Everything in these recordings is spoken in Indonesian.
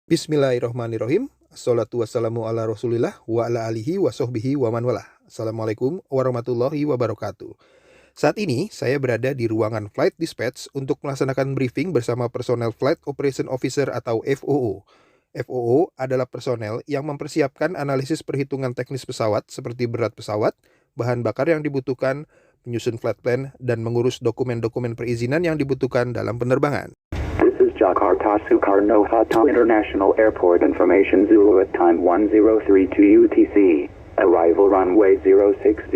Bismillahirrahmanirrahim. Assalatu wassalamu ala rasulillah wa ala alihi wa sahbihi wa man walah. Assalamualaikum warahmatullahi wabarakatuh. Saat ini saya berada di ruangan Flight Dispatch untuk melaksanakan briefing bersama personel Flight Operation Officer atau FOO. FOO adalah personel yang mempersiapkan analisis perhitungan teknis pesawat seperti berat pesawat, bahan bakar yang dibutuhkan, menyusun flight plan, dan mengurus dokumen-dokumen perizinan yang dibutuhkan dalam penerbangan. Jakarta Soekarno-Hatta International Airport information Zulu at time 1032 UTC. Arrival runway 0607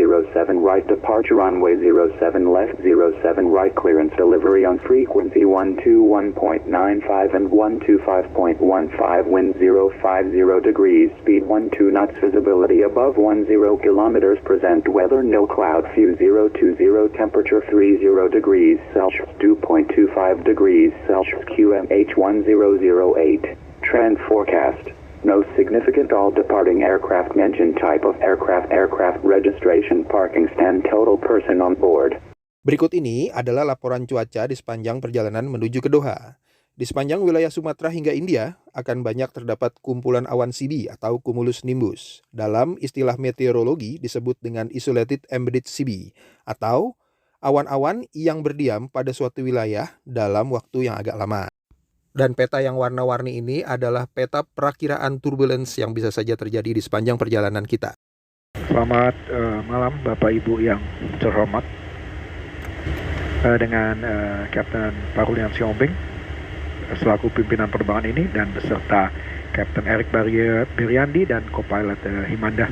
right, departure runway 07 left 07 right, clearance delivery on frequency 121.95 and 125.15, wind 050 degrees, speed 12 knots, visibility above 10 kilometers, present weather nil, cloud view 020, temperature 30 degrees Celsius 2.25 degrees Celsius, QMH 1008, trend forecast. No significant all departing aircraft, engine type of aircraft registration, parking stand, total person on board. Berikut ini adalah laporan cuaca di sepanjang perjalanan menuju ke Doha. Di sepanjang wilayah Sumatera hingga India akan banyak terdapat kumpulan awan CB atau cumulus nimbus. Dalam istilah meteorologi disebut dengan isolated embedded CB atau awan-awan yang berdiam pada suatu wilayah dalam waktu yang agak lama. Dan peta yang warna-warni ini adalah peta perakiraan turbulence yang bisa saja terjadi di sepanjang perjalanan kita. Selamat malam Bapak Ibu yang terhormat. Dengan Kapten Parulian Siombing selaku pimpinan penerbangan ini dan beserta Kapten Erik Beriandi dan Co-Pilot Himanda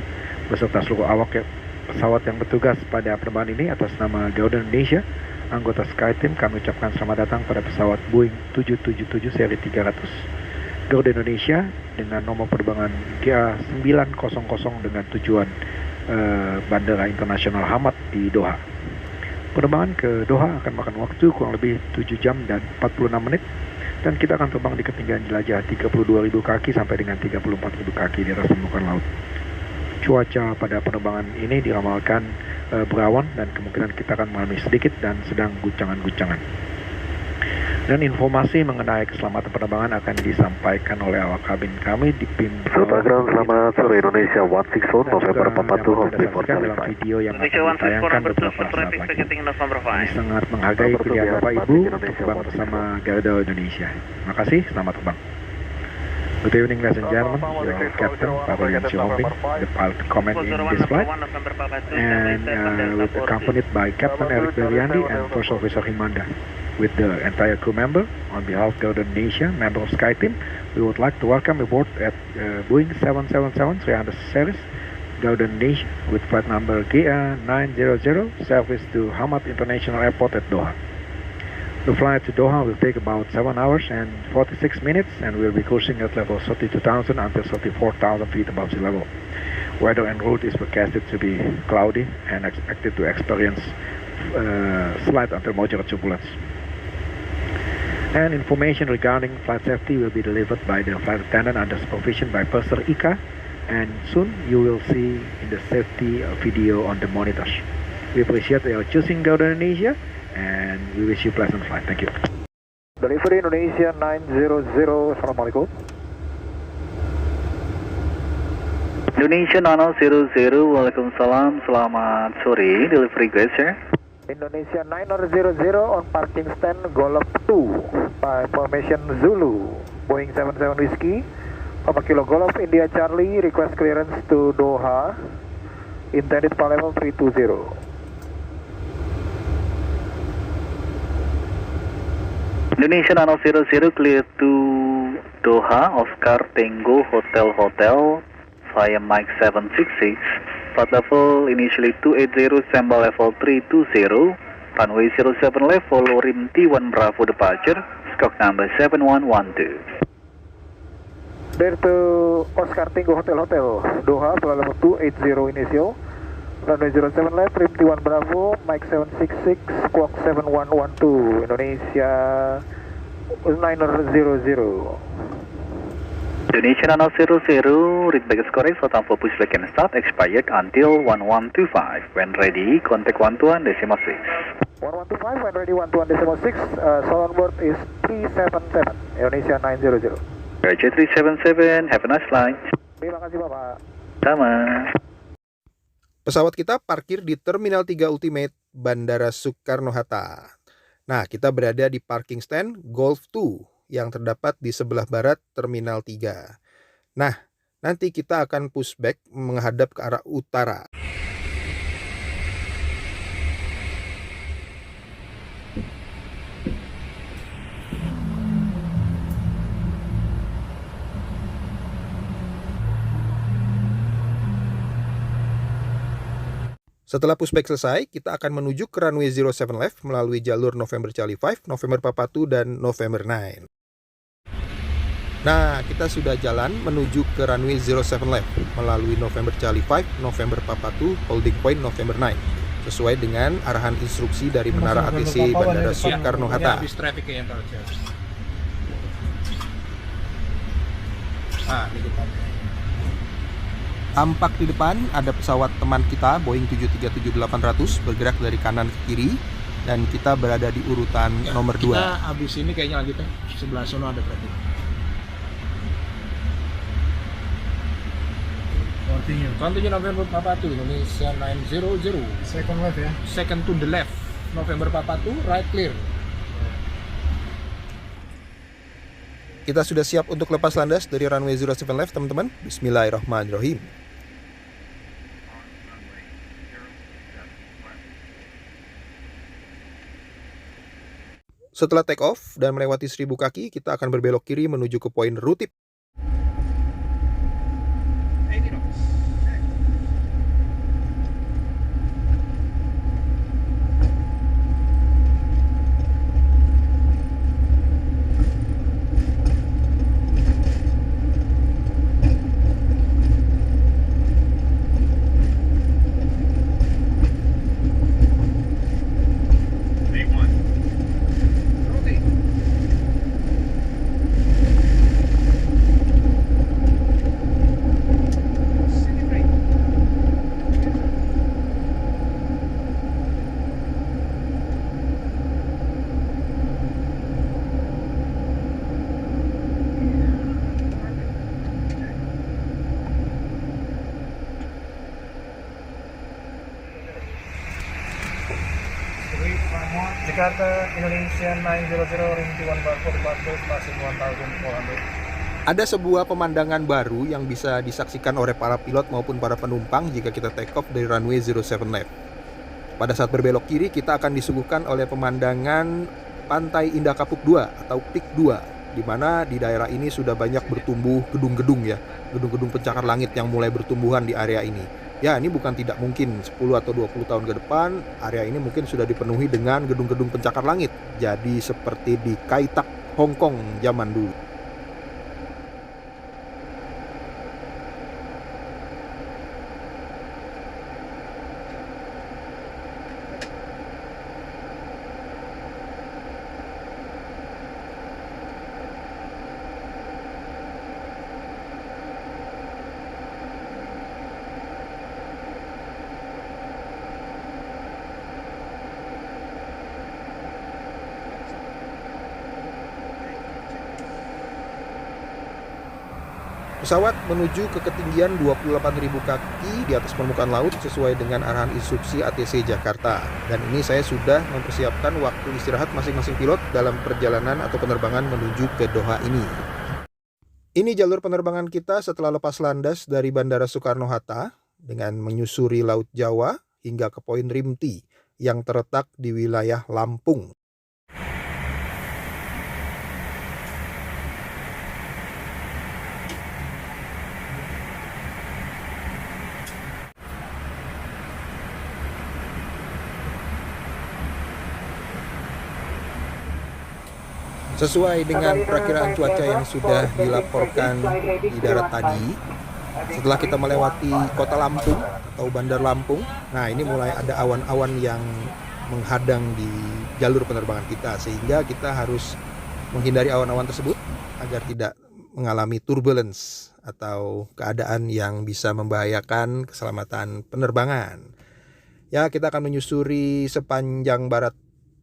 beserta seluruh awak pesawat yang bertugas pada penerbangan ini, atas nama Garuda Indonesia, anggota SkyTeam, kami ucapkan selamat datang pada pesawat Boeing 777 seri 300 Garuda Indonesia dengan nomor penerbangan GA900 dengan tujuan Bandara Internasional Hamad di Doha. Penerbangan ke Doha akan makan waktu kurang lebih 7 jam dan 46 menit dan kita akan terbang di ketinggian jelajah 32.000 kaki sampai dengan 34.000 kaki di atas permukaan laut. Cuaca pada penerbangan ini diramalkan berawan dan kemungkinan kita akan mengalami sedikit dan sedang guncangan-guncangan. Dan informasi mengenai keselamatan penerbangan akan disampaikan oleh awak kabin kami dipimpin selamat sore Indonesia 160 November 47 dalam video yang akan ditayangkan beberapa saat lagi. Kami sangat menghargai pilihan Bapak Ibu untuk terbang bersama Garuda Indonesia. Terima kasih, selamat terbang. Good evening, ladies and gentlemen. Your Captain Parulian Siombing, the pilot command in this flight, and accompanied by Captain Erik Beriandi and First Officer Himanda. With the entire crew member, on behalf of Garuda Indonesia, member of SkyTeam, we would like to welcome aboard at Boeing 777-300 series, Garuda Indonesia, with flight number GA900, service to Hamad International Airport at Doha. The flight to Doha will take about 7 hours and 46 minutes and will be cruising at level 32,000 until 34,000 feet above sea level. Weather en route is forecasted to be cloudy and expected to experience slight until moderate turbulence. And information regarding flight safety will be delivered by the flight attendant under supervision by Purser Ika, and soon you will see in the safety video on the monitors. We appreciate your choosing Garuda Indonesia and we wish you pleasant flight. Thank you. Delivery Indonesia 900, Assalamualaikum. Indonesia 900, Waalaikumsalam, selamat sore, delivery guys sir. Indonesia 900 on parking stand Golf 2 by formation Zulu, Boeing 77 Whiskey, Papa Kilo Golf India Charlie, request clearance to Doha, intended for level 320. Indonesia 900 clear to Doha, Oscar Tango Hotel via Mike 766, flight level initially 280, samba level 320, runway 07 left, follow rim T1 Bravo departure, scope number 7112. There to Oscar Tango Hotel, Doha, flight level 280 initial, runway 07 left, rim T1 Bravo, Mike 766, squawk 7112, Indonesia 900. Indonesia 900, read baggage correct, so time for push back and start, expired until 1125. When ready, contact 121.6. 1125, when ready 121.6, sound on board is 377, Indonesia 900. J377, have a nice flight. Terima kasih Bapak. Sama. Pesawat kita parkir di Terminal 3 Ultimate Bandara Soekarno-Hatta. Nah, kita berada di parking stand Golf 2 yang terdapat di sebelah barat Terminal 3. Nah, nanti kita akan pushback menghadap ke arah utara. Setelah pushback selesai, kita akan menuju ke runway 07 left melalui jalur November Charlie 5, November Papa 2, dan November 9. Nah, kita sudah jalan menuju ke runway 07 left melalui November Charlie 5, November Papa 2, holding point November 9. Sesuai dengan arahan instruksi dari Menara ATC Bandara Soekarno-Hatta. Nah, ini kita. Tampak di depan ada pesawat teman kita Boeing 737-800 bergerak dari kanan ke kiri dan kita berada di urutan nomor 2. Kita habis ini kayaknya lanjutnya sebelah sono ada berarti. Continue November Papa 2 Indonesia 900. Second left ya. Second to the left. November Papa 2 right clear. Kita sudah siap untuk lepas landas dari runway 07 left, teman-teman. Bismillahirrahmanirrahim. Setelah take off dan melewati 1000 kaki, kita akan berbelok kiri menuju ke poin rutip. Jakarta Indonesia 900 ring 21 bar for departure passing 1400. Ada sebuah pemandangan baru yang bisa disaksikan oleh para pilot maupun para penumpang jika kita take off dari runway 07 left. Pada saat berbelok kiri, kita akan disuguhkan oleh pemandangan Pantai Indah Kapuk 2 atau Peak 2, di mana di daerah ini sudah banyak bertumbuh gedung-gedung ya, gedung-gedung pencakar langit yang mulai bertumbuhan di area ini. Ya, ini bukan tidak mungkin 10 atau 20 tahun ke depan, area ini mungkin sudah dipenuhi dengan gedung-gedung pencakar langit. Jadi seperti di Kai Tak, Hong Kong zaman dulu. Pesawat menuju ke ketinggian 28.000 kaki di atas permukaan laut sesuai dengan arahan instruksi ATC Jakarta. Dan ini saya sudah mempersiapkan waktu istirahat masing-masing pilot dalam perjalanan atau penerbangan menuju ke Doha ini. Ini jalur penerbangan kita setelah lepas landas dari Bandara Soekarno-Hatta dengan menyusuri Laut Jawa hingga ke poin Rimti yang terletak di wilayah Lampung. Sesuai dengan perakiraan cuaca yang sudah dilaporkan di darat tadi, setelah kita melewati kota Lampung atau Bandar Lampung, nah ini mulai ada awan-awan yang menghadang di jalur penerbangan kita, sehingga kita harus menghindari awan-awan tersebut agar tidak mengalami turbulence atau keadaan yang bisa membahayakan keselamatan penerbangan. Ya, kita akan menyusuri sepanjang barat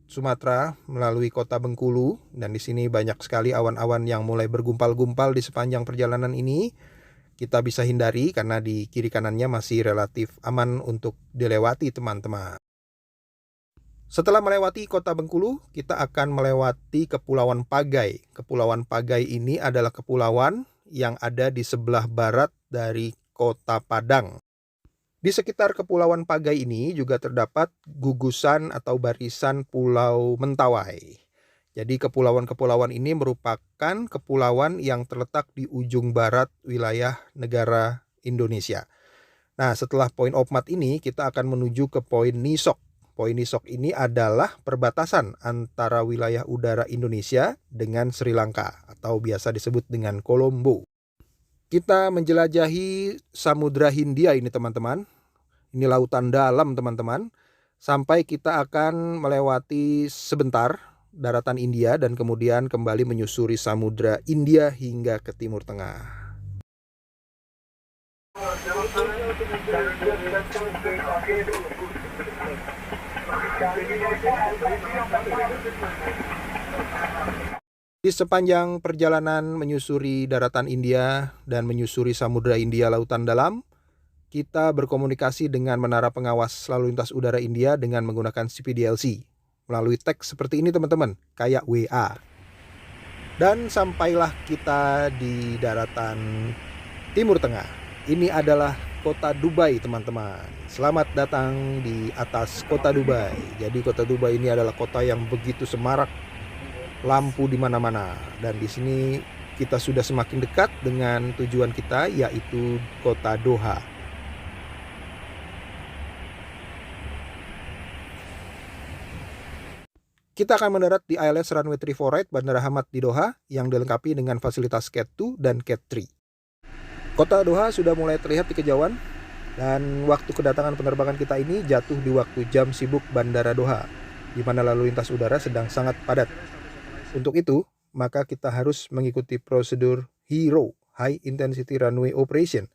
Sumatera melalui kota Bengkulu, dan di sini banyak sekali awan-awan yang mulai bergumpal-gumpal di sepanjang perjalanan ini. Kita bisa hindari karena di kiri kanannya masih relatif aman untuk dilewati teman-teman. Setelah melewati kota Bengkulu, kita akan melewati Kepulauan Pagai. Kepulauan Pagai ini adalah kepulauan yang ada di sebelah barat dari kota Padang. Di sekitar Kepulauan Pagai ini juga terdapat gugusan atau barisan Pulau Mentawai. Jadi kepulauan-kepulauan ini merupakan kepulauan yang terletak di ujung barat wilayah negara Indonesia. Nah, setelah Point of Mat ini kita akan menuju ke Point Nisok. Point Nisok ini adalah perbatasan antara wilayah udara Indonesia dengan Sri Lanka atau biasa disebut dengan Kolombo. Kita menjelajahi Samudra Hindia ini teman-teman. Ini lautan dalam teman-teman. Sampai kita akan melewati sebentar daratan India dan kemudian kembali menyusuri Samudra India hingga ke Timur Tengah. Di sepanjang perjalanan menyusuri daratan India dan menyusuri Samudra India lautan dalam, kita berkomunikasi dengan menara pengawas lalu lintas udara India dengan menggunakan CPDLC melalui teks seperti ini teman-teman, kayak WA. Dan sampailah kita di daratan Timur Tengah. Ini adalah kota Dubai teman-teman. Selamat datang di atas kota Dubai. Jadi kota Dubai ini adalah kota yang begitu semarak, lampu di mana-mana, dan di sini kita sudah semakin dekat dengan tujuan kita, yaitu kota Doha. Kita akan mendarat di ILS Runway 34 Right Bandara Hamad di Doha yang dilengkapi dengan fasilitas Cat 2 dan Cat 3. Kota Doha sudah mulai terlihat di kejauhan, dan waktu kedatangan penerbangan kita ini jatuh di waktu jam sibuk Bandara Doha, di mana lalu lintas udara sedang sangat padat. Untuk itu, maka kita harus mengikuti prosedur HIRO, High Intensity Runway Operation,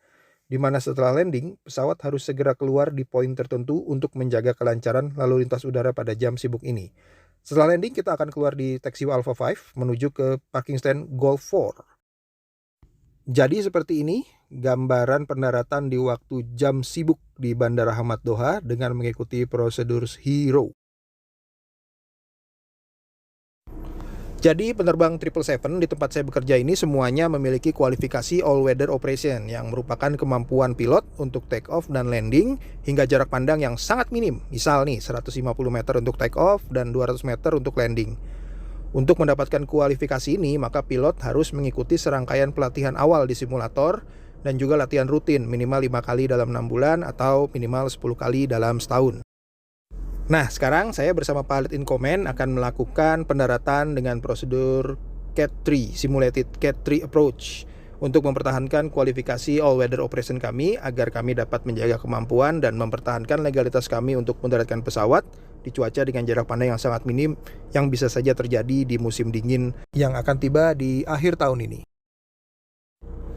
di mana setelah landing, pesawat harus segera keluar di poin tertentu untuk menjaga kelancaran lalu lintas udara pada jam sibuk ini. Setelah landing, kita akan keluar di taxiway Alpha 5 menuju ke parking stand Golf 4. Jadi seperti ini gambaran pendaratan di waktu jam sibuk di Bandara Hamad Doha dengan mengikuti prosedur HIRO. Jadi penerbang 777 di tempat saya bekerja ini semuanya memiliki kualifikasi all weather operation yang merupakan kemampuan pilot untuk take off dan landing hingga jarak pandang yang sangat minim. Misal nih 150 meter untuk take off dan 200 meter untuk landing. Untuk mendapatkan kualifikasi ini maka pilot harus mengikuti serangkaian pelatihan awal di simulator dan juga latihan rutin minimal 5 kali dalam 6 bulan atau minimal 10 kali dalam setahun. Nah, sekarang saya bersama pilot in command akan melakukan pendaratan dengan prosedur Cat 3, Simulated Cat 3 Approach, untuk mempertahankan kualifikasi all-weather operation kami agar kami dapat menjaga kemampuan dan mempertahankan legalitas kami untuk mendaratkan pesawat di cuaca dengan jarak pandang yang sangat minim yang bisa saja terjadi di musim dingin yang akan tiba di akhir tahun ini.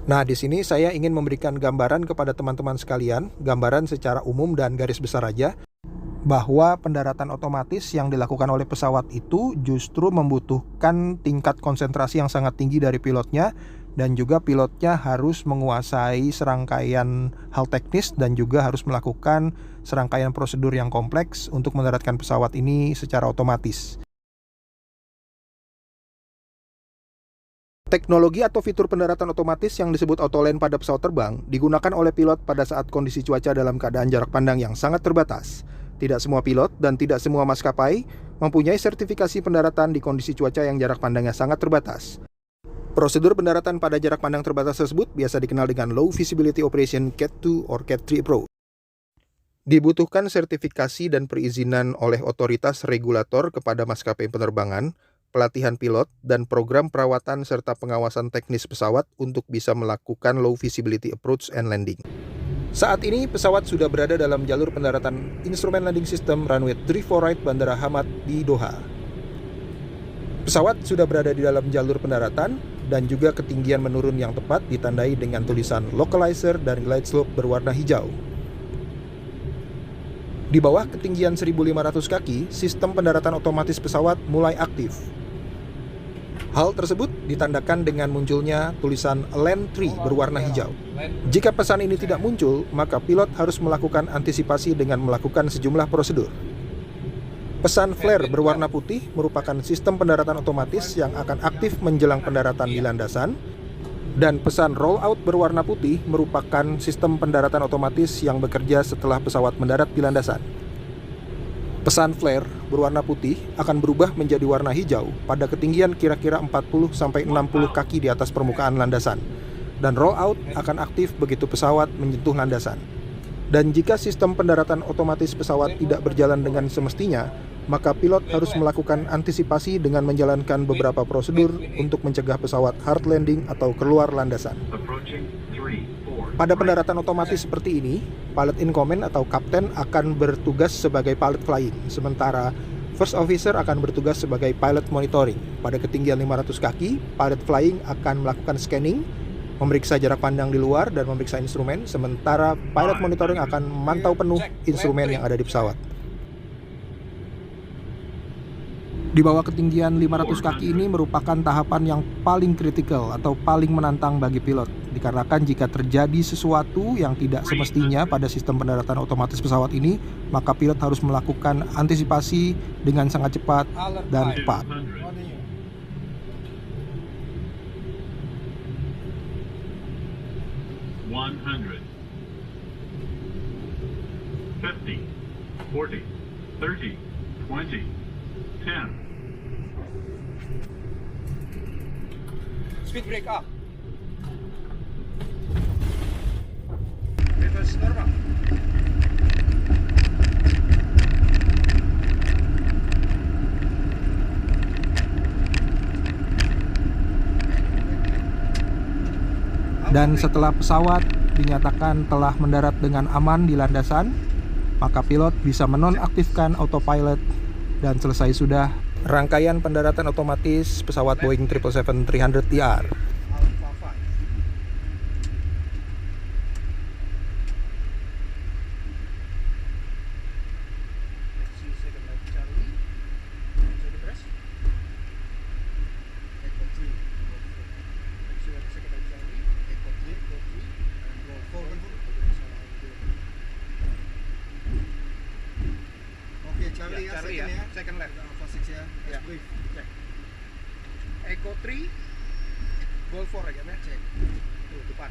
Nah, di sini saya ingin memberikan gambaran kepada teman-teman sekalian, gambaran secara umum dan garis besar aja, bahwa pendaratan otomatis yang dilakukan oleh pesawat itu justru membutuhkan tingkat konsentrasi yang sangat tinggi dari pilotnya, dan juga pilotnya harus menguasai serangkaian hal teknis dan juga harus melakukan serangkaian prosedur yang kompleks untuk mendaratkan pesawat ini secara otomatis. Teknologi atau fitur pendaratan otomatis yang disebut autoland pada pesawat terbang digunakan oleh pilot pada saat kondisi cuaca dalam keadaan jarak pandang yang sangat terbatas. Tidak semua pilot dan tidak semua maskapai mempunyai sertifikasi pendaratan di kondisi cuaca yang jarak pandangnya sangat terbatas. Prosedur pendaratan pada jarak pandang terbatas tersebut biasa dikenal dengan Low Visibility Operation Cat 2 or Cat 3 Approach. Dibutuhkan sertifikasi dan perizinan oleh otoritas regulator kepada maskapai penerbangan, pelatihan pilot, dan program perawatan serta pengawasan teknis pesawat untuk bisa melakukan Low Visibility Approach and Landing. Saat ini pesawat sudah berada dalam jalur pendaratan Instrument Landing System Runway 34 Right Bandara Hamad di Doha. Pesawat sudah berada di dalam jalur pendaratan dan juga ketinggian menurun yang tepat ditandai dengan tulisan localizer dan glide slope berwarna hijau. Di bawah ketinggian 1.500 kaki, sistem pendaratan otomatis pesawat mulai aktif. Hal tersebut ditandakan dengan munculnya tulisan Land 3 berwarna hijau. Jika pesan ini tidak muncul, maka pilot harus melakukan antisipasi dengan melakukan sejumlah prosedur. Pesan flare berwarna putih merupakan sistem pendaratan otomatis yang akan aktif menjelang pendaratan di landasan, dan pesan rollout berwarna putih merupakan sistem pendaratan otomatis yang bekerja setelah pesawat mendarat di landasan. Pesan flare berwarna putih akan berubah menjadi warna hijau pada ketinggian kira-kira 40-60 kaki di atas permukaan landasan, dan rollout akan aktif begitu pesawat menyentuh landasan. Dan jika sistem pendaratan otomatis pesawat tidak berjalan dengan semestinya, maka pilot harus melakukan antisipasi dengan menjalankan beberapa prosedur untuk mencegah pesawat hard landing atau keluar landasan. Pada pendaratan otomatis seperti ini, pilot in command atau kapten akan bertugas sebagai pilot flying, sementara first officer akan bertugas sebagai pilot monitoring. Pada ketinggian 500 kaki, pilot flying akan melakukan scanning, memeriksa jarak pandang di luar dan memeriksa instrumen, sementara pilot monitoring akan memantau penuh instrumen yang ada di pesawat. Di bawah ketinggian 500 kaki ini merupakan tahapan yang paling kritikal atau paling menantang bagi pilot, dikarenakan jika terjadi sesuatu yang tidak semestinya pada sistem pendaratan otomatis pesawat ini, maka pilot harus melakukan antisipasi dengan sangat cepat dan tepat. Speed brake up. Reverse normal. Dan setelah pesawat dinyatakan telah mendarat dengan aman di landasan, maka pilot bisa menonaktifkan autopilot dan selesai sudah rangkaian pendaratan otomatis pesawat Boeing 777-300ER. Charlie ya, second left. Ya. Cek. Echo 3 Golf 4 aja ya, cek. Tuh depan.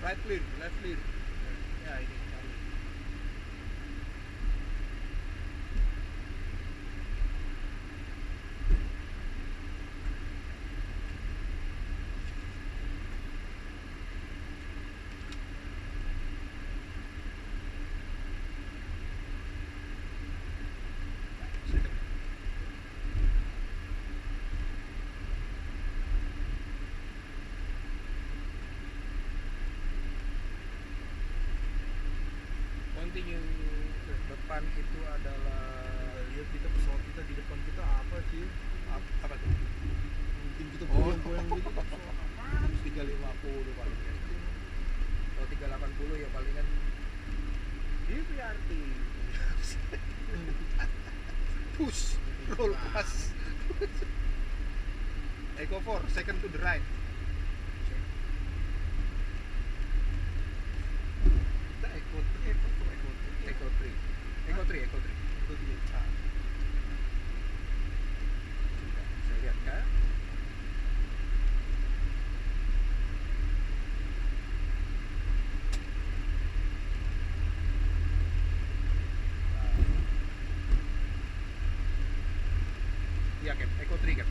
Right clear, left clear. Ya ini Charlie. Continue ke depan itu adalah lihat kita pesawat kita di depan kita apa sih? Apa tuh? Mungkin kita goyang-goyang gitu. 350 paling. Kalau 380 ya palingan DVRT. Push, roll pass. Echo 4, second to the right. Echo 3. Saya lihat kan? Iya kan, Echo 3 kan?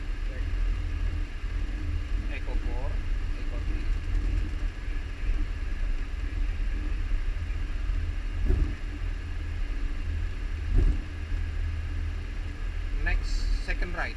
Echo 4, Echo 3. Next, second right.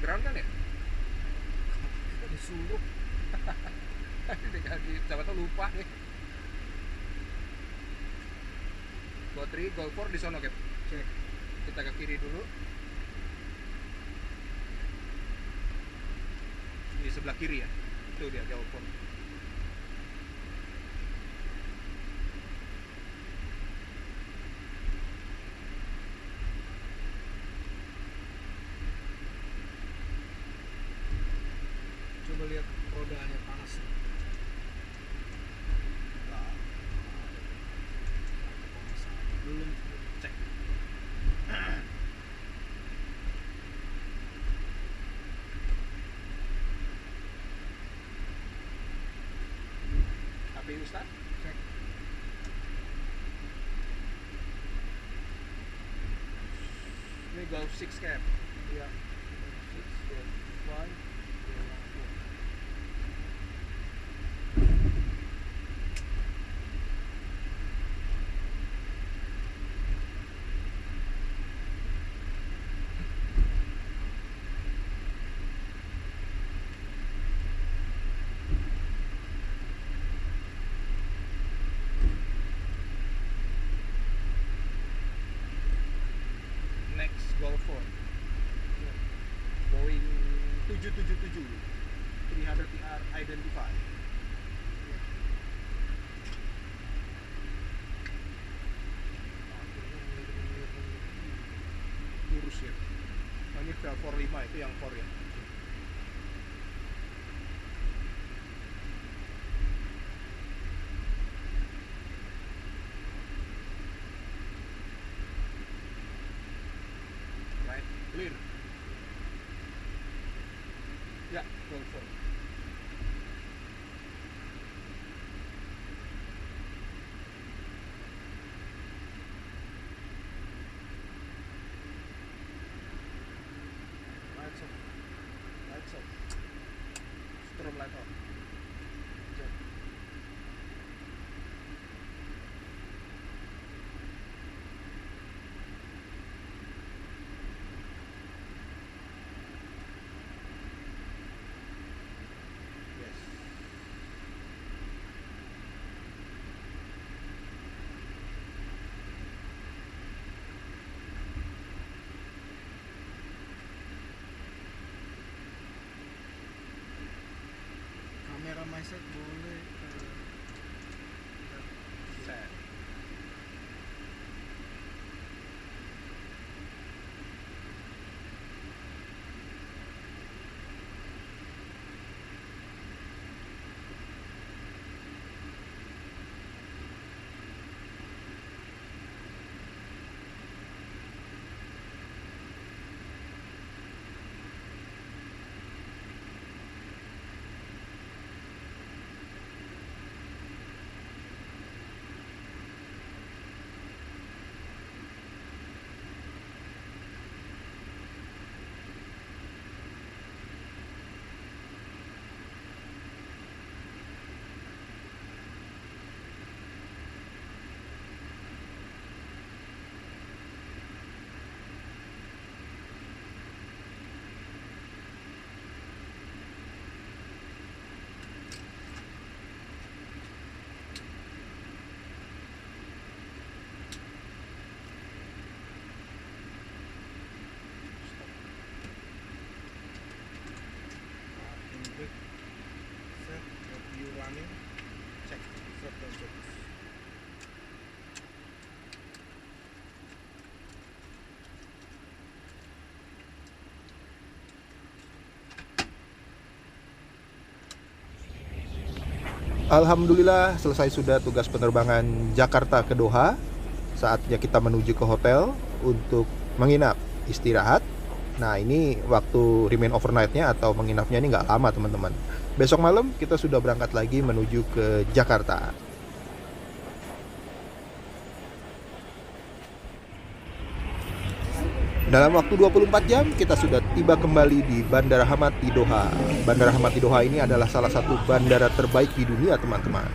ground kan ya? Disuruh. Siapa tuh lupa nih. Go 3, go 4 di sono, Cap. Cek. Kita ke kiri dulu. Di sebelah kiri ya. Itu dia go 4. Coba lihat rodanya panas. Belum cek. HP Ustaz? Cek. Ini Golf 6 Cap. Iya. Golf 6, Golf 5, Golf 4. Next Golf 4. Boeing 777 300ER Identify. Lurus ya. Nah, ini VL45 itu yang 4 ya. Right, clear. Ya, Golf 4. Lights off. Lights off. Strobe light off. Check. Yes. Kamera mindset boleh set. Running, check, set dan check. Alhamdulillah selesai sudah tugas penerbangan Jakarta ke Doha. Saatnya kita menuju ke hotel untuk menginap, istirahat. Nah ini waktu remain overnight-nya atau menginapnya ini nggak lama teman-teman. Besok malam kita sudah berangkat lagi menuju ke Jakarta. Dalam waktu 24 jam kita sudah tiba kembali di Bandara Hamad di Doha. Bandara Hamad di Doha ini adalah salah satu bandara terbaik di dunia teman-teman.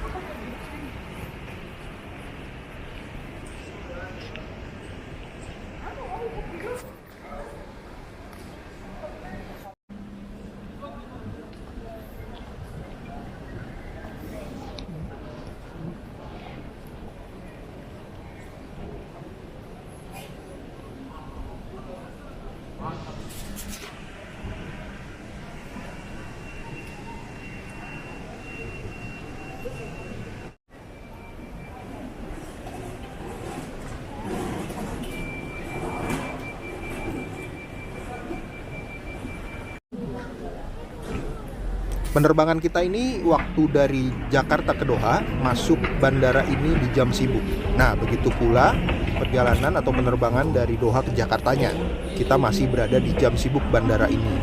Penerbangan kita ini waktu dari Jakarta ke Doha masuk bandara ini di jam sibuk. Nah, begitu pula perjalanan atau penerbangan dari Doha ke Jakartanya. Kita masih berada di jam sibuk bandara ini.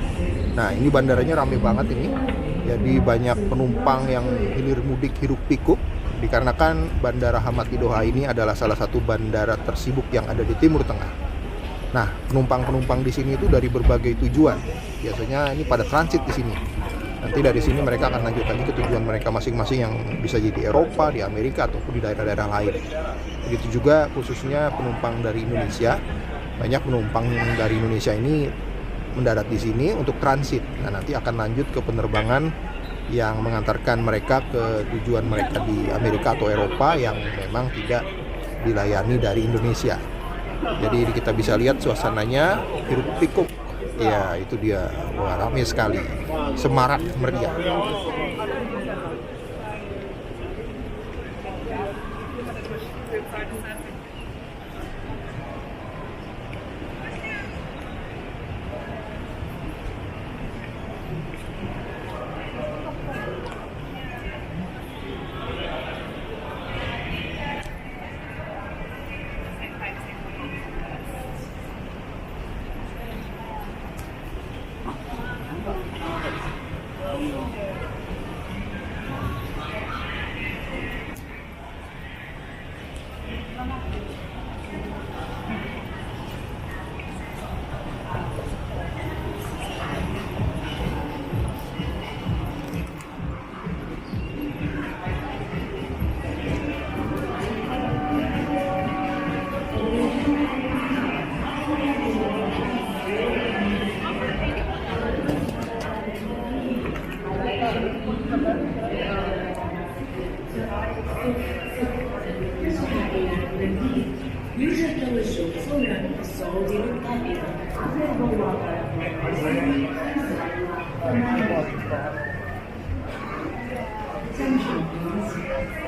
Nah, ini bandaranya rame banget ini. Jadi banyak penumpang yang hilir mudik hiruk pikuk. Dikarenakan Bandara Hamad di Doha ini adalah salah satu bandara tersibuk yang ada di Timur Tengah. Nah, penumpang-penumpang di sini itu dari berbagai tujuan. Biasanya ini pada transit di sini. Nanti dari sini mereka akan lanjut lagi ke tujuan mereka masing-masing yang bisa jadi Eropa, di Amerika, ataupun di daerah-daerah lain. Begitu juga khususnya penumpang dari Indonesia. Banyak penumpang dari Indonesia ini mendarat di sini untuk transit. Nah, nanti akan lanjut ke penerbangan yang mengantarkan mereka ke tujuan mereka di Amerika atau Eropa yang memang tidak dilayani dari Indonesia. Jadi kita bisa lihat suasananya hiruk pikuk. Ya, itu dia. Wah, ramai sekali. Semarak meriah.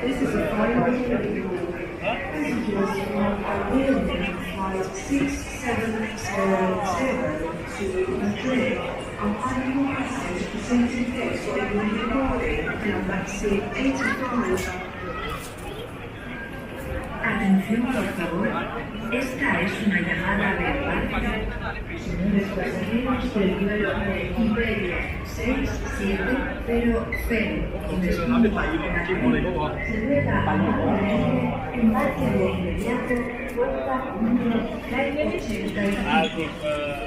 This is a final passengers from Ireland flight 6707 to Madrid are final passage presenting guests for the boarding number seat 85. Atención, por favor. Esta es una llamada de parte. Señores pasajeros del vuelo de Iberia 6700 con destino a Madrid, se ruega a la embarque de inmediato puerta número 85.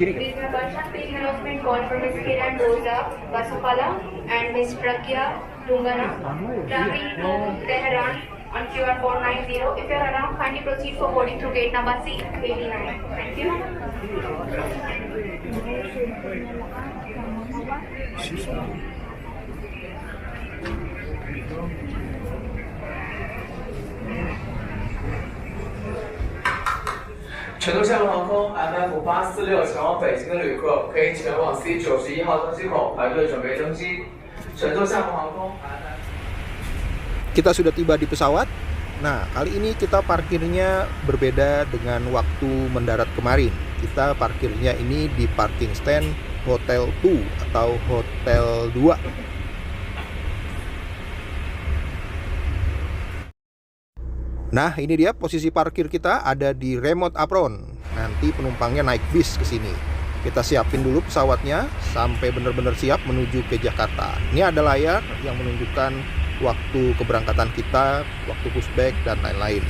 Please, my Barsha, taking announcement call from Ms. Kiran Rosa Basupala and Ms. Pragya Dungana, traveling to Tehran on QR 490. If you are around, kindly proceed for boarding through gate number C89. Thank you.成都厦门航空 FF846前往北京的旅客可以前往 C91号登机口排队准备登机。成都厦门航空 Kita sudah tiba di pesawat. Nah, kali ini kita parkirnya berbeda dengan waktu mendarat kemarin. Kita parkirnya ini di parking stand Hotel 2 atau Hotel 2. Nah, ini dia posisi parkir kita ada di remote apron. Nanti penumpangnya naik bis ke sini. Kita siapin dulu pesawatnya sampai benar-benar siap menuju ke Jakarta. Ini ada layar yang menunjukkan waktu keberangkatan kita, waktu pushback, dan lain-lain.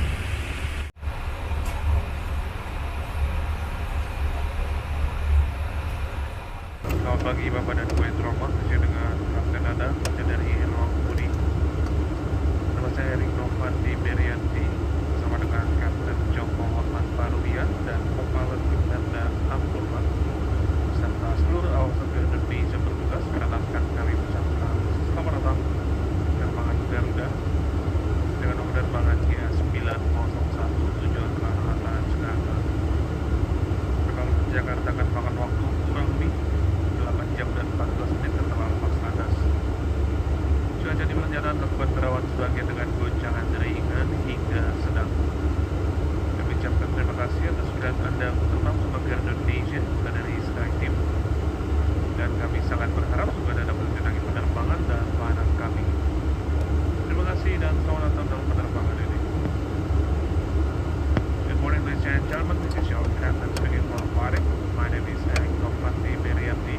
Selamat pagi Bapak dan Ibu yang terhormat, saya dengan Kapten Nada, saya dari Ruang Budi. Nama saya Erik Novandi Berianti, bersama dengan Kapten Joko Hotman Parulian dan Kopilot Kapten Abdullah, beserta seluruh awak sopir Indonesia bertugas mendatangkan kami ucapkan selamat datang penerbangan Garuda dengan nomor penerbangan GA901 tujuan ke arah Jakarta. Penerbangan ke Jakarta akan makan waktu kurang lebih 8 jam dan 14 menit setelah lepas landas. Cuaca di perjalanan dapat berawan sebagian dengan goncangan ringan hingga sedang. Kami ucapkan terima kasih atas pilihan Anda untuk terbang bersama Garuda Indonesia dari SkyTeam. Dan kami sangat berharap juga Anda dapat menyenangi penerbangan dan pelayanan kami. Terima kasih dan selamat datang dalam penerbangan ini. Good morning ladies and gentlemen, this is your captain speaking from Parik. My name is Erik Novandi Berianti,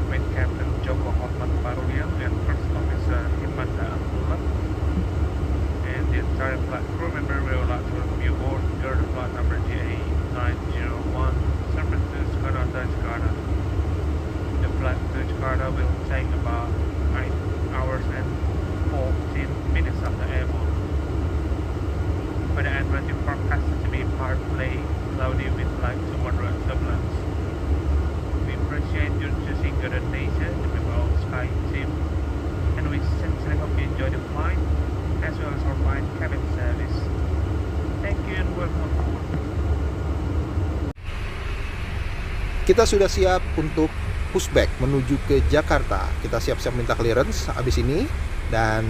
with Captain Joko Hotman Parulian and First Officer Himanda Abdullah. And the entire flight crew member will like to welcome you aboard Garuda flight number GA901, San Francisco to Jakarta. The flight to Jakarta will take about 8 hours and 14 minutes after airborne. By the entrance, you forecasted to be partly cloudy with light to moderate turbulence. We appreciate your choosing Garuda Indonesia to be our Sky Team, and we sincerely hope you enjoy the flight as well as our fine cabin service. Thank you and welcome aboard. Kita sudah siap untuk pushback menuju ke Jakarta. Kita siap-siap minta clearance habis ini dan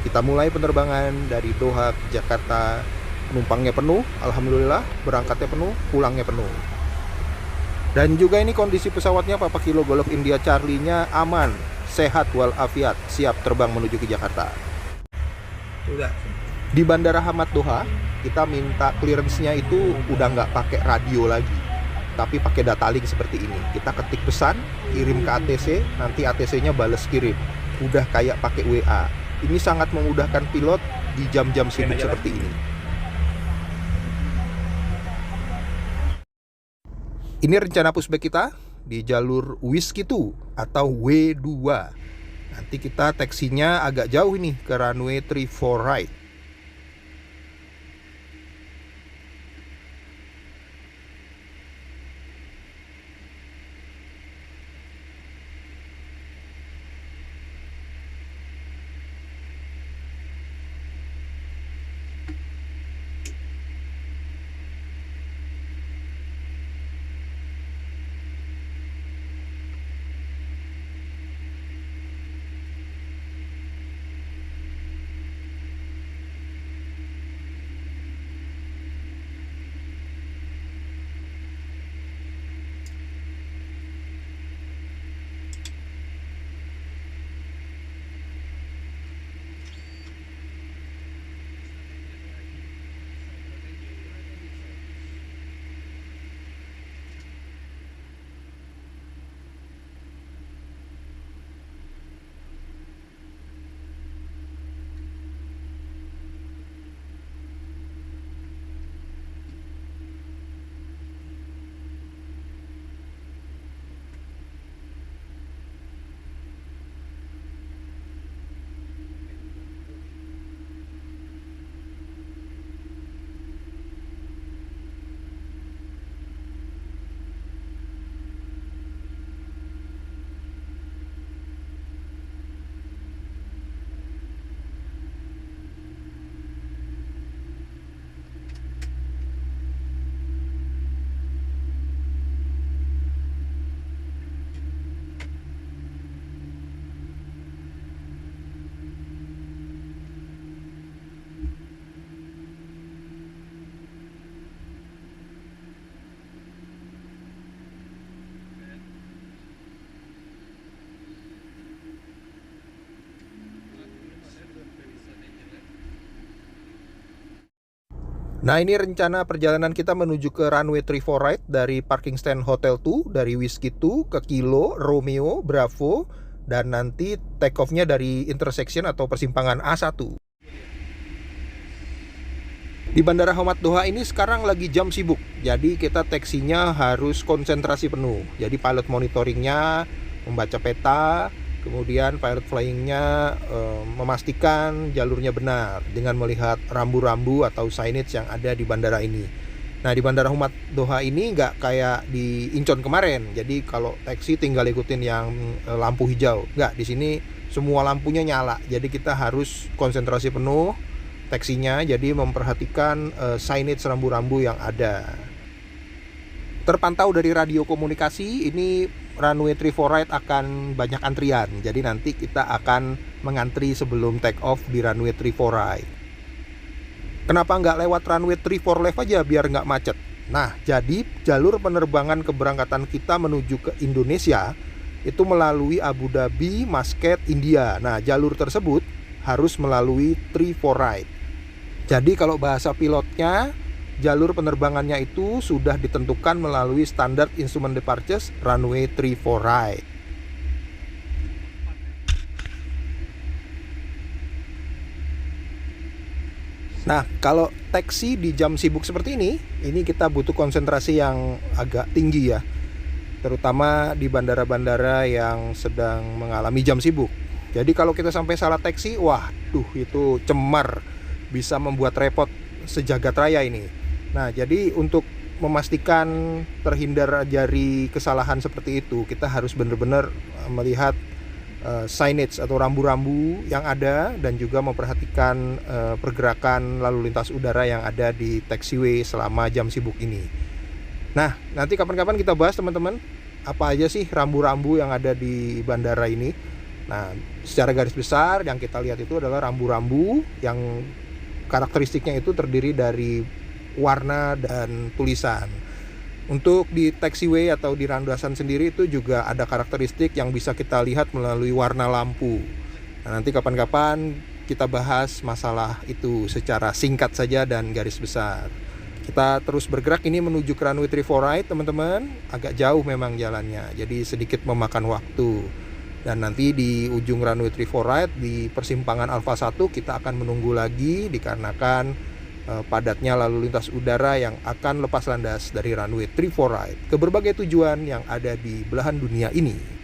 kita mulai penerbangan dari Doha ke Jakarta. Penumpangnya penuh, alhamdulillah, berangkatnya penuh, pulangnya penuh. Dan juga ini kondisi pesawatnya Papa Kilo Golf India Charlie-nya aman, sehat walafiat, siap terbang menuju ke Jakarta. Di Bandara Hamad Doha, kita minta clearance-nya itu udah nggak pakai radio lagi, tapi pakai data link seperti ini. Kita ketik pesan, kirim ke ATC, nanti ATC-nya bales kirim. Udah kayak pakai WA. Ini sangat memudahkan pilot di jam-jam sibuk seperti ini. Ini rencana pushback kita di jalur Whiskey 2 atau W2. Nanti kita taksinya agak jauh ini ke runway 34 right. Nah, ini rencana perjalanan kita menuju ke runway 34 right dari parking stand Hotel 2, dari Whiskey 2 ke Kilo, Romeo, Bravo, dan nanti take off-nya dari intersection atau persimpangan A1. Di Bandara Hamad Doha ini sekarang lagi jam sibuk, jadi kita taksinya harus konsentrasi penuh. Jadi pilot monitoringnya membaca peta, kemudian pilot flyingnya memastikan jalurnya benar dengan melihat rambu-rambu atau signage yang ada di bandara ini. Nah, di Bandara Hamad Doha ini nggak kayak di Incheon kemarin. Jadi kalau taksi tinggal ikutin yang lampu hijau. Nggak, di sini semua lampunya nyala. Jadi kita harus konsentrasi penuh taksinya. Jadi memperhatikan signage rambu-rambu yang ada. Terpantau dari radio komunikasi, ini runway 34 right akan banyak antrian. Jadi nanti kita akan mengantri sebelum take off di runway 34 right. Kenapa nggak lewat runway 34 left aja biar nggak macet? Nah, jadi jalur penerbangan keberangkatan kita menuju ke Indonesia itu melalui Abu Dhabi, Muscat, India. Nah, jalur tersebut harus melalui 34 right. Jadi kalau bahasa pilotnya, jalur penerbangannya itu sudah ditentukan melalui standar instrument departures runway 34 right. Nah, kalau taksi di jam sibuk seperti ini kita butuh konsentrasi yang agak tinggi ya. Terutama di bandara-bandara yang sedang mengalami jam sibuk. Jadi kalau kita sampai salah taksi, itu cemar, bisa membuat repot sejagat raya ini. Nah, jadi untuk memastikan terhindar dari kesalahan seperti itu, kita harus benar-benar melihat signage atau rambu-rambu yang ada dan juga memperhatikan pergerakan lalu lintas udara yang ada di taxiway selama jam sibuk ini. Nah, nanti kapan-kapan kita bahas teman-teman, apa aja sih rambu-rambu yang ada di bandara ini. Nah, secara garis besar yang kita lihat itu adalah rambu-rambu yang karakteristiknya itu terdiri dari warna dan tulisan. Untuk di taxiway atau di landasan sendiri itu juga ada karakteristik yang bisa kita lihat melalui warna lampu. Nah, nanti kapan-kapan kita bahas masalah itu secara singkat saja dan garis besar. Kita terus bergerak ini menuju ke runway 34 right, teman-teman. Agak jauh memang jalannya, jadi sedikit memakan waktu. Dan nanti di ujung runway 34 right di persimpangan Alpha 1 kita akan menunggu lagi dikarenakan padatnya lalu lintas udara yang akan lepas landas dari runway 34 right ke berbagai tujuan yang ada di belahan dunia ini.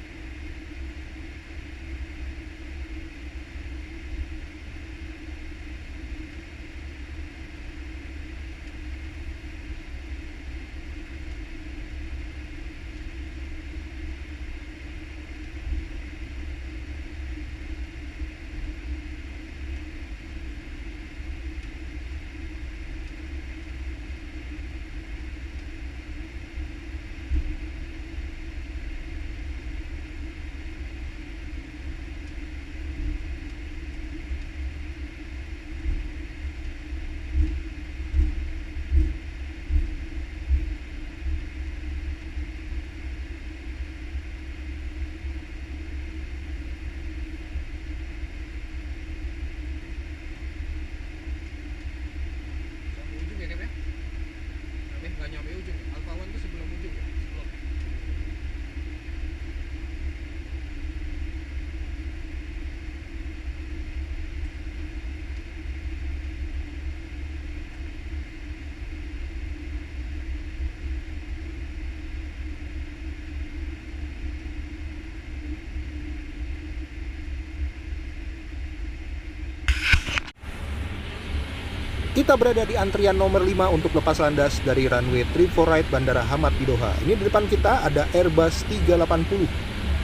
Kita berada di antrian nomor 5 untuk lepas landas dari runway 34 right Bandara Hamad di Doha. Ini di depan kita ada Airbus 380,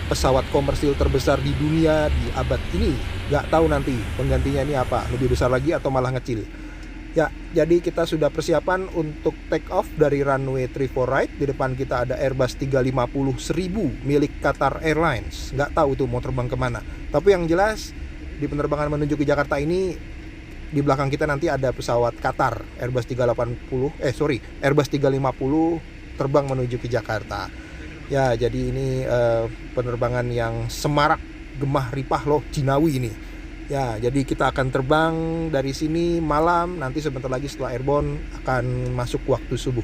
pesawat komersil terbesar di dunia di abad ini. Gak tahu nanti penggantinya ini apa, lebih besar lagi atau malah ngecil. Ya, jadi kita sudah persiapan untuk take off dari runway 34 right. Di depan kita ada Airbus 350-1000 milik Qatar Airlines. Gak tahu tuh mau terbang kemana. Tapi yang jelas di penerbangan menuju ke Jakarta ini, di belakang kita nanti ada pesawat Qatar Airbus 350 terbang menuju ke Jakarta. Ya, jadi ini penerbangan yang semarak gemah ripah loh, Jinawi ini. Ya, jadi kita akan terbang dari sini malam, nanti sebentar lagi setelah airborne akan masuk waktu subuh.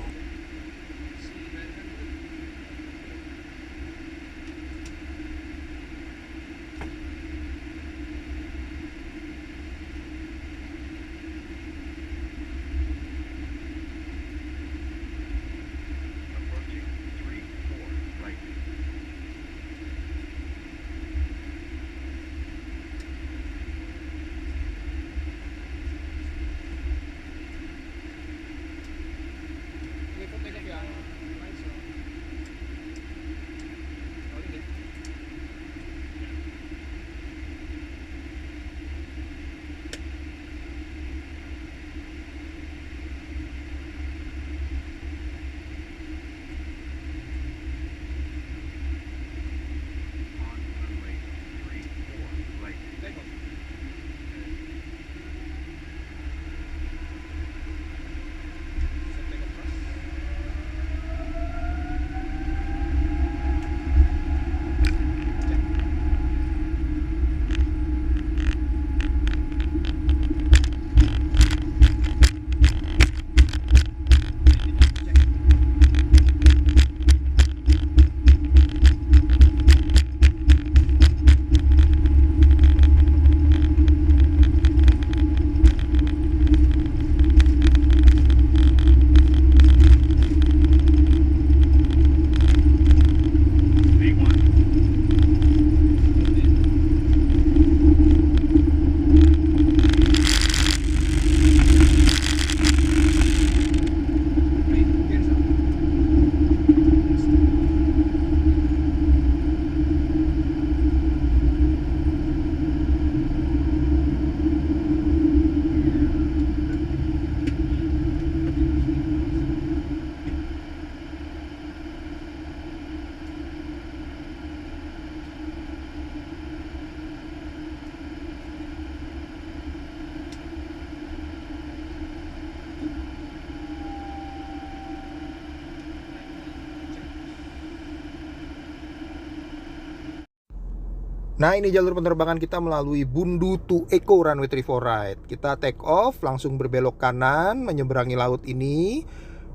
Nah, ini jalur penerbangan kita melalui Bundu to Echo runway 34 right. Kita take off, langsung berbelok kanan, menyeberangi laut ini.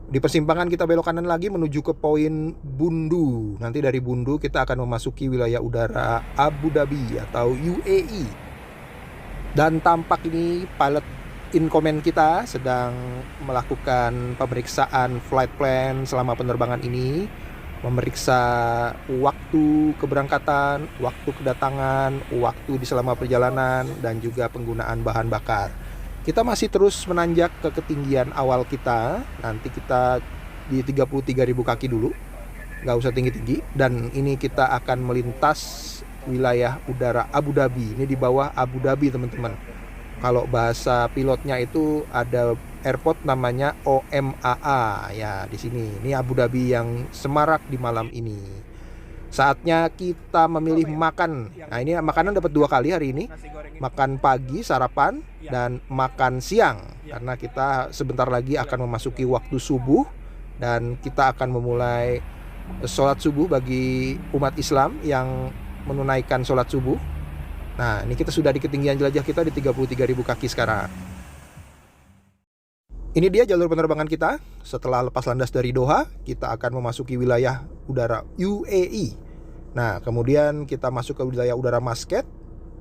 Di persimpangan kita belok kanan lagi menuju ke poin Bundu. Nanti dari Bundu kita akan memasuki wilayah udara Abu Dhabi atau UAE. Dan tampak ini pilot in command kita sedang melakukan pemeriksaan flight plan selama penerbangan ini. Memeriksa waktu keberangkatan, waktu kedatangan, waktu di selama perjalanan, dan juga penggunaan bahan bakar. Kita masih terus menanjak ke ketinggian awal kita. Nanti kita di 33.000 kaki dulu, nggak usah tinggi-tinggi. Dan ini kita akan melintas wilayah udara Abu Dhabi. Ini di bawah Abu Dhabi, teman-teman. Kalau bahasa pilotnya itu ada airport namanya OMAA ya di sini. Ini Abu Dhabi yang semarak di malam ini. Saatnya kita memilih makan. Nah, ini makanan dapat 2 kali hari ini. Makan pagi sarapan dan makan siang. Karena kita sebentar lagi akan memasuki waktu subuh dan kita akan memulai sholat subuh bagi umat Islam yang menunaikan sholat subuh. Nah, ini kita sudah di ketinggian jelajah kita di 33.000 kaki sekarang. Ini dia jalur penerbangan kita. Setelah lepas landas dari Doha, kita akan memasuki wilayah udara UAE. Nah, kemudian kita masuk ke wilayah udara Muscat,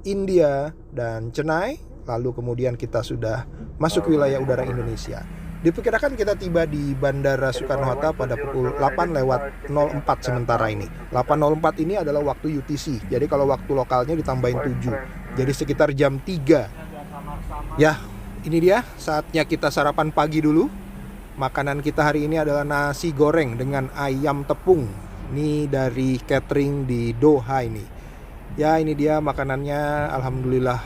India, dan Chennai. Lalu kemudian kita sudah masuk ke wilayah udara Indonesia. Diperkirakan kita tiba di Bandara Soekarno-Hatta pada pukul 8:04 sementara ini. 8:04 ini adalah waktu UTC. Jadi kalau waktu lokalnya ditambahin 7. Jadi sekitar jam 3. Ya, ini dia saatnya kita sarapan pagi dulu. Makanan kita hari ini adalah nasi goreng dengan ayam tepung. Ini dari catering di Doha ini. Ya, ini dia makanannya. Alhamdulillah,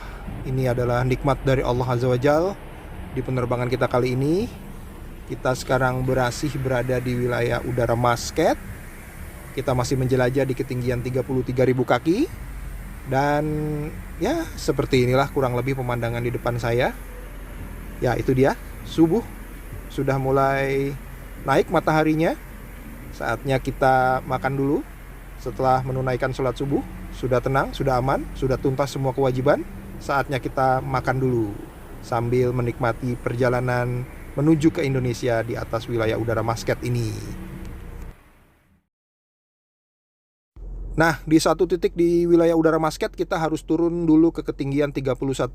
ini adalah nikmat dari Allah Azza wa Jalla. Di penerbangan kita kali ini, kita sekarang berada di wilayah udara Muscat. Kita masih menjelajah di ketinggian 33.000 kaki. Dan ya, seperti inilah kurang lebih pemandangan di depan saya. Ya, itu dia, subuh. Sudah mulai naik mataharinya. Saatnya kita makan dulu. Setelah menunaikan sholat subuh, sudah tenang, sudah aman, sudah tuntas semua kewajiban. saatnya kita makan dulu sambil menikmati perjalanan menuju ke Indonesia di atas wilayah udara Muscat ini. Nah, di satu titik di wilayah udara Muscat kita harus turun dulu ke ketinggian 31.000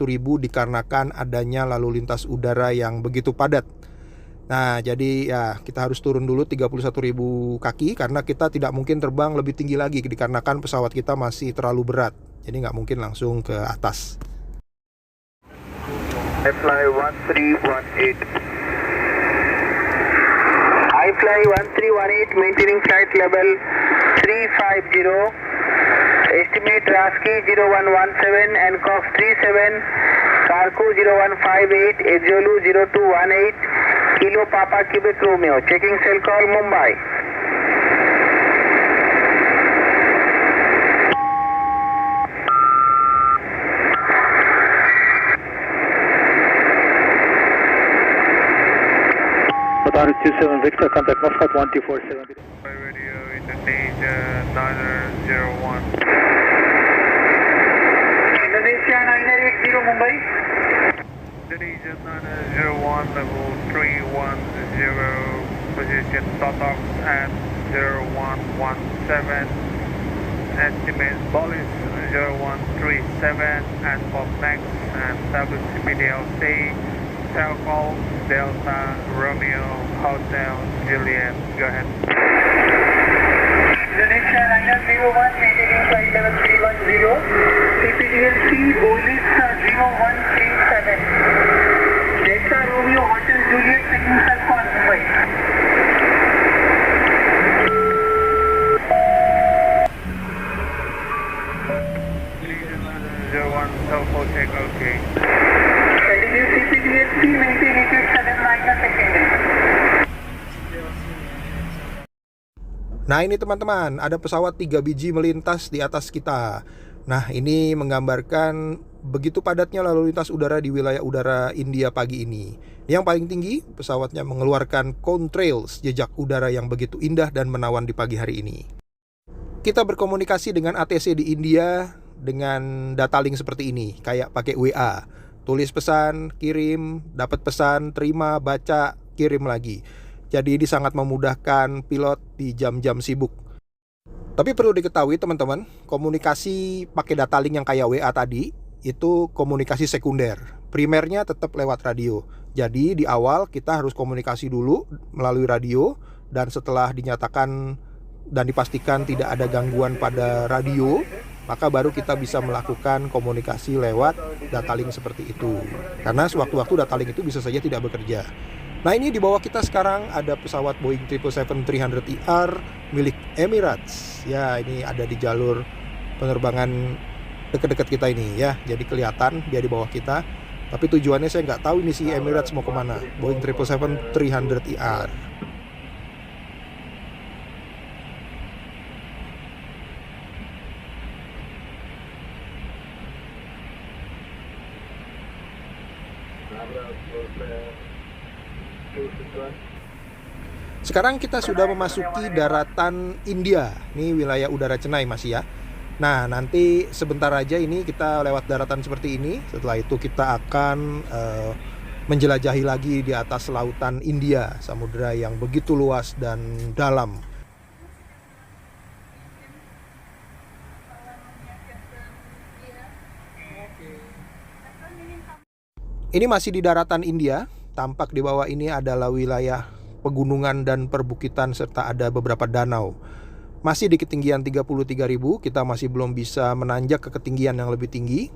dikarenakan adanya lalu lintas udara yang begitu padat. Nah, jadi ya kita harus turun dulu 31.000 kaki karena kita tidak mungkin terbang lebih tinggi lagi dikarenakan pesawat kita masih terlalu berat. Jadi nggak mungkin langsung ke atas. iFly 1318. iFly 1318 maintaining flight level 350. Estimate RASKI 0117 and Cox 37, Carco 0158, Edzolu 0218, Kilo Papa Quebec Romeo. Checking cell call Mumbai. Baton 27 Victor, contact Muscat 1247. Radio Indonesia 901. Indonesia 980 Mumbai. Indonesia 901, level 310, position Totox at 0117, estimate Bolis 0137, and for next and WCPDLC, Telcol Delta Romeo Hotel Juliet. Go ahead. Indonesia 901 maintaining flight level 310, CPDLC Bolis 0137, Delta Romeo Hotel Juliet, checking cell call Mumbai. Indonesia 901, Telco check okay. Continue CPDLC maintain attitude 7 secondary. Nah ini teman-teman, ada pesawat 3 biji melintas di atas kita. Nah ini menggambarkan begitu padatnya lalu lintas udara di wilayah udara India pagi ini. Yang paling tinggi, pesawatnya mengeluarkan contrails, jejak udara yang begitu indah dan menawan di pagi hari ini. Kita berkomunikasi dengan ATC di India dengan data link seperti ini, kayak pakai WA. Tulis pesan, kirim, dapat pesan, terima, baca, kirim lagi. Jadi ini sangat memudahkan pilot di jam-jam sibuk. Tapi perlu diketahui teman-teman, komunikasi pakai data link yang kayak WA tadi itu komunikasi sekunder. Primernya tetap lewat radio. Jadi di awal kita harus komunikasi dulu melalui radio, dan setelah dinyatakan dan dipastikan tidak ada gangguan pada radio, maka baru kita bisa melakukan komunikasi lewat data link seperti itu. Karena sewaktu-waktu data link itu bisa saja tidak bekerja. Nah ini di bawah kita sekarang ada pesawat Boeing 777-300ER milik Emirates. Ya ini ada di jalur penerbangan dekat-dekat kita ini ya. Jadi kelihatan dia di bawah kita. Tapi tujuannya saya nggak tahu ini si Emirates mau kemana. Boeing 777-300ER. Sekarang kita sudah memasuki daratan India. Ini wilayah udara Chennai masih ya. Nah nanti sebentar aja ini kita lewat daratan seperti ini. Setelah itu kita akan menjelajahi lagi di atas lautan India, samudera yang begitu luas dan dalam. Ini masih di daratan India. Tampak di bawah ini adalah wilayah pegunungan dan perbukitan serta ada beberapa danau. Masih di ketinggian 33.000, kita masih belum bisa menanjak ke ketinggian yang lebih tinggi.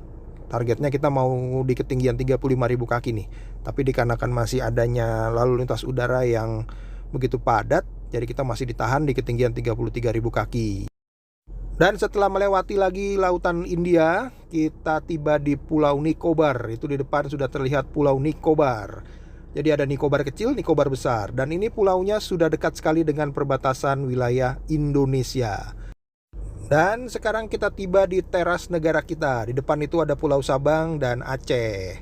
Targetnya kita mau di ketinggian 35.000 kaki nih. Tapi dikarenakan masih adanya lalu lintas udara yang begitu padat, jadi kita masih ditahan di ketinggian 33.000 kaki. Dan setelah melewati lagi lautan India, kita tiba di Pulau Nicobar. Itu di depan sudah terlihat Pulau Nicobar. Jadi ada Nicobar kecil, Nicobar besar. Dan ini pulaunya sudah dekat sekali dengan perbatasan wilayah Indonesia. Dan sekarang kita tiba di teras negara kita. Di depan itu ada Pulau Sabang dan Aceh.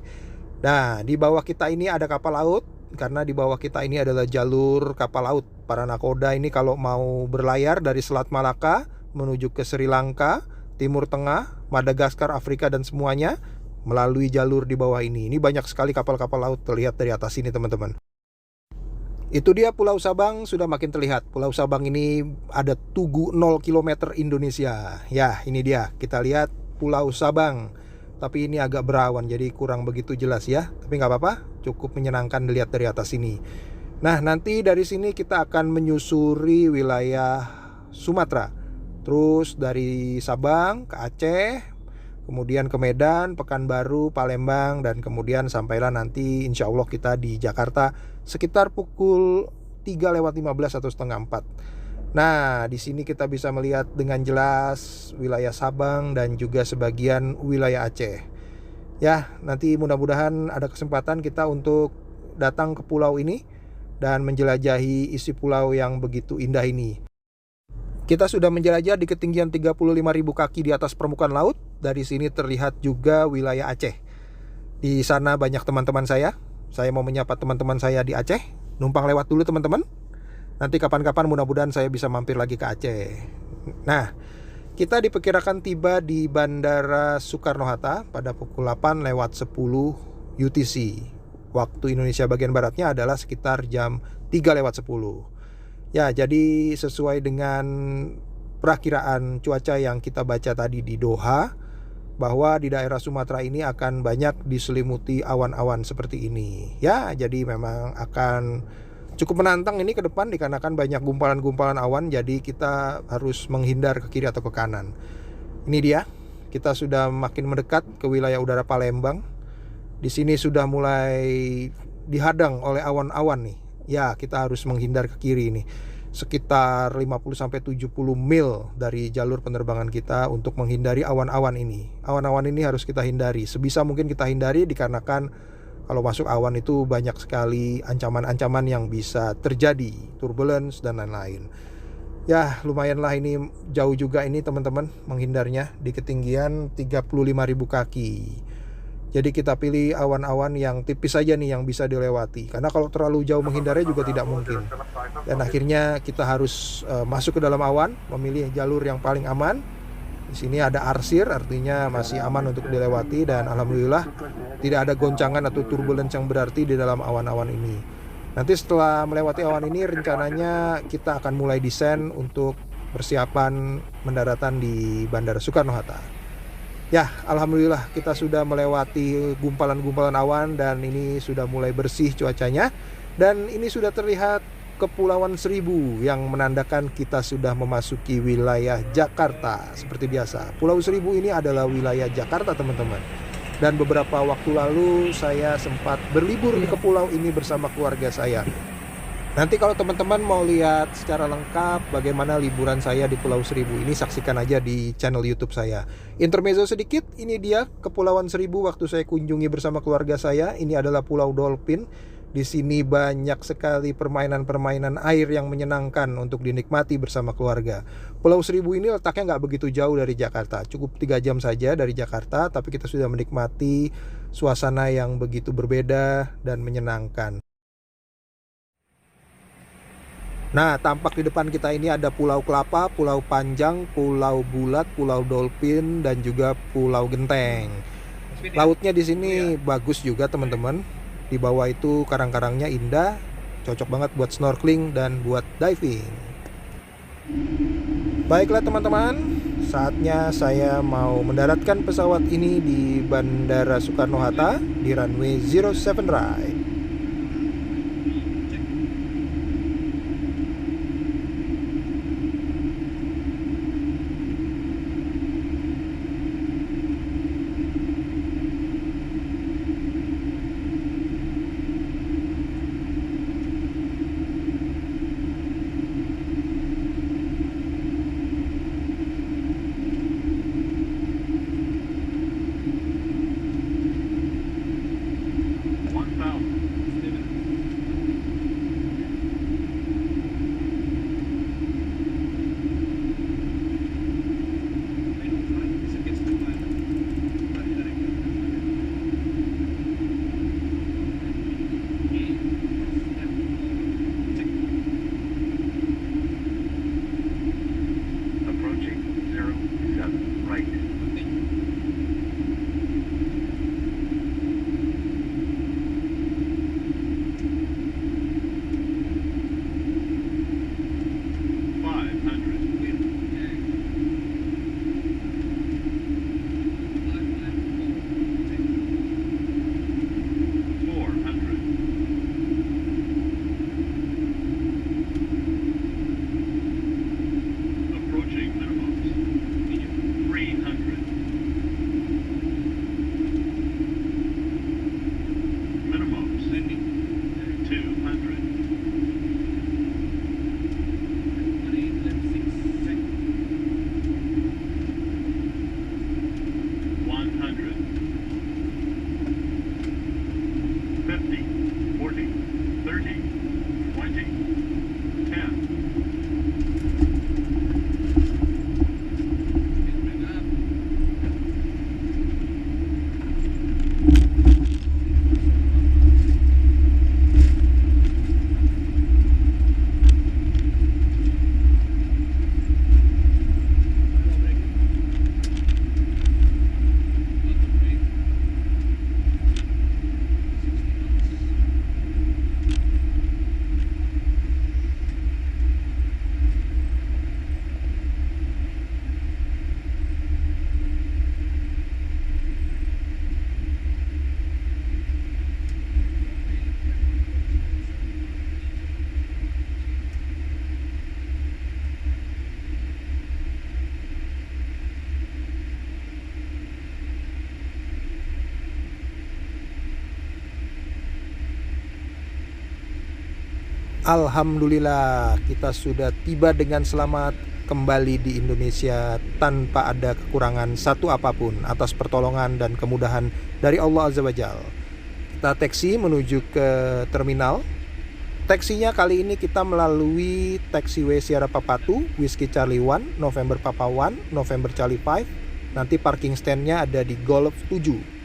Nah, di bawah kita ini ada kapal laut. Karena di bawah kita ini adalah jalur kapal laut. Para nakoda ini kalau mau berlayar dari Selat Malaka menuju ke Sri Lanka, Timur Tengah, Madagaskar, Afrika dan semuanya, melalui jalur di bawah ini. Ini banyak sekali kapal-kapal laut terlihat dari atas ini teman-teman. Itu dia Pulau Sabang sudah makin terlihat. Pulau Sabang ini ada tugu 0 km Indonesia. Ya, ini dia. Kita lihat Pulau Sabang. Tapi ini agak berawan jadi kurang begitu jelas ya. Tapi nggak apa-apa, cukup menyenangkan dilihat dari atas ini. Nah, nanti dari sini kita akan menyusuri wilayah Sumatera. Terus dari Sabang ke Aceh, kemudian ke Medan, Pekanbaru, Palembang, dan kemudian sampailah nanti insya Allah kita di Jakarta sekitar pukul 3:15 atau setengah 4. Nah, di sini kita bisa melihat dengan jelas wilayah Sabang dan juga sebagian wilayah Aceh. Ya, nanti mudah-mudahan ada kesempatan kita untuk datang ke pulau ini dan menjelajahi isi pulau yang begitu indah ini. Kita sudah menjelajah di ketinggian 35.000 kaki di atas permukaan laut. Dari sini terlihat juga wilayah Aceh. Di sana banyak teman-teman saya. Saya mau menyapa teman-teman saya di Aceh. Numpang lewat dulu teman-teman. Nanti kapan-kapan mudah-mudahan saya bisa mampir lagi ke Aceh. Nah, kita diperkirakan tiba di Bandara Soekarno-Hatta pada pukul 8:10 UTC. Waktu Indonesia bagian baratnya adalah sekitar jam 3:10. Ya, jadi sesuai dengan perakiraan cuaca yang kita baca tadi di Doha, bahwa di daerah Sumatera ini akan banyak diselimuti awan-awan seperti ini. Ya, jadi memang akan cukup menantang ini ke depan dikarenakan banyak gumpalan-gumpalan awan, jadi kita harus menghindar ke kiri atau ke kanan. Ini dia, kita sudah makin mendekat ke wilayah udara Palembang. Di sini sudah mulai dihadang oleh awan-awan nih. Ya, kita harus menghindar ke kiri ini. Sekitar 50-70 mil dari jalur penerbangan kita untuk menghindari awan-awan ini. Awan-awan ini harus kita hindari. Sebisa mungkin kita hindari dikarenakan kalau masuk awan itu banyak sekali ancaman-ancaman yang bisa terjadi, turbulence dan lain-lain. Ya, lumayanlah ini jauh juga ini teman-teman menghindarnya di ketinggian 35.000 kaki. Jadi kita pilih awan-awan yang tipis saja nih yang bisa dilewati. Karena kalau terlalu jauh menghindarnya juga tidak mungkin. Dan akhirnya kita harus masuk ke dalam awan, memilih jalur yang paling aman. Di sini ada arsir, artinya masih aman untuk dilewati. Dan alhamdulillah tidak ada goncangan atau turbulence yang berarti di dalam awan-awan ini. Nanti setelah melewati awan ini rencananya kita akan mulai desain untuk persiapan mendaratan di Bandara Soekarno-Hatta. Ya, alhamdulillah kita sudah melewati gumpalan-gumpalan awan dan ini sudah mulai bersih cuacanya. Dan ini sudah terlihat Kepulauan Seribu yang menandakan kita sudah memasuki wilayah Jakarta. Seperti biasa, Pulau Seribu ini adalah wilayah Jakarta teman-teman. Dan beberapa waktu lalu saya sempat berlibur di pulau ini bersama keluarga saya. Nanti kalau teman-teman mau lihat secara lengkap bagaimana liburan saya di Pulau Seribu ini, saksikan aja di channel YouTube saya. Intermezzo sedikit, ini dia Kepulauan Seribu waktu saya kunjungi bersama keluarga saya. Ini adalah Pulau Dolphin. Di sini banyak sekali permainan-permainan air yang menyenangkan untuk dinikmati bersama keluarga. Pulau Seribu ini letaknya nggak begitu jauh dari Jakarta, cukup 3 jam saja dari Jakarta, tapi kita sudah menikmati suasana yang begitu berbeda dan menyenangkan. Nah, tampak di depan kita ini ada Pulau Kelapa, Pulau Panjang, Pulau Bulat, Pulau Dolphin, dan juga Pulau Genteng. Lautnya di sini bagus juga teman-teman. Di bawah itu karang-karangnya indah, cocok banget buat snorkeling dan buat diving. Baiklah teman-teman, saatnya saya mau mendaratkan pesawat ini di Bandara Soekarno-Hatta di runway 07 right. South. Alhamdulillah kita sudah tiba dengan selamat kembali di Indonesia tanpa ada kekurangan satu apapun atas pertolongan dan kemudahan dari Allah Azza wa Jalla. Kita taksi menuju ke terminal. Taksinya kali ini kita melalui taxiway Sierra Papa 2, Whiskey Charlie 1, November Papa 1, November Charlie 5. Nanti parking stand-nya ada di Golf 7.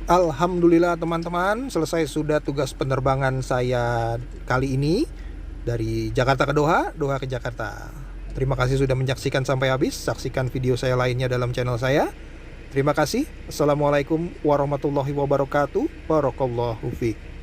Alhamdulillah teman-teman, selesai sudah tugas penerbangan saya kali ini dari Jakarta ke Doha, Doha ke Jakarta. Terima kasih sudah menyaksikan sampai habis. Saksikan video saya lainnya dalam channel saya. Terima kasih. Assalamualaikum warahmatullahi wabarakatuh. Barakallahu fiik.